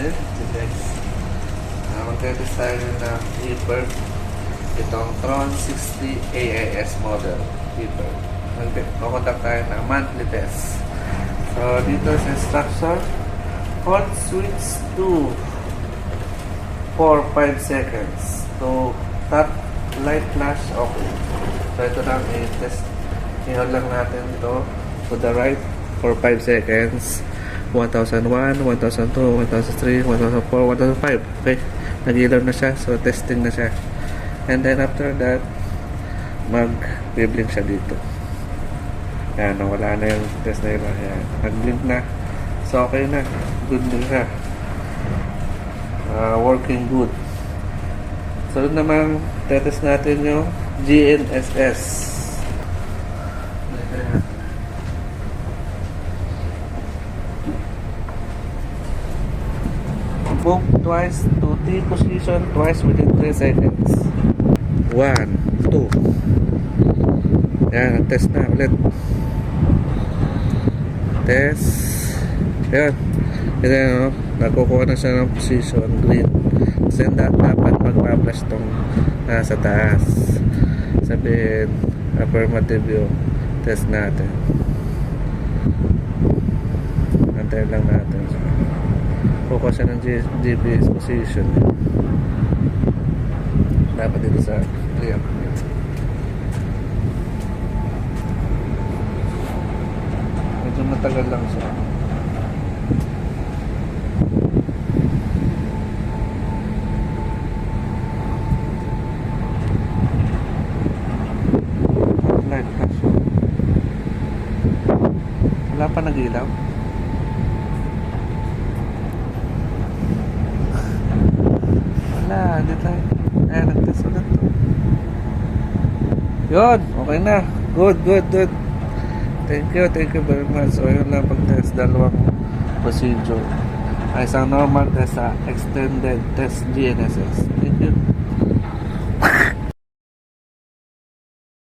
natin. Guys, magte-test tayo ng Hyper. Itong Tron 60 AIS model Hyper. Mag-conduct tayo ng monthly test. So, dito sa instruction, hold switch to for 5 seconds. So, tap light flash off. So, ito lang i-test. I-hold lang natin ito to the right for 5 seconds. 1001, 1002, 1003, 1004, 1005. Okay, nag-ilaw na siya. So, testing na siya. And then after that, mag-blink siya dito. Ayan, wala na yung test na yun. Ayan, nag-blink na. So, okay na. Good na siya. Working good. So, naman, tetest natin yung GNSS. Move twice to T position twice within 3 seconds. 1, 2. Yan, test na ulit. Test. Yan. Yan, nakukuha na siya ng position green. Kasi dapat magpa-flash tong nasa taas. Sabihin, affirmative yung test natin. Antayin lang natin. Focus siya ng GPS position. Dapat dito sa clear. Medyo matagal lang siya. Light flash. Wala pa nag-ilaw. Hindi tayo. Ayan, nag-test ulit to. Yun, okay na. Good. Thank you very much. So, yun lang pag-test. Dalawang procedure. Ay, isang normal test sa extended test GNSS. Thank you.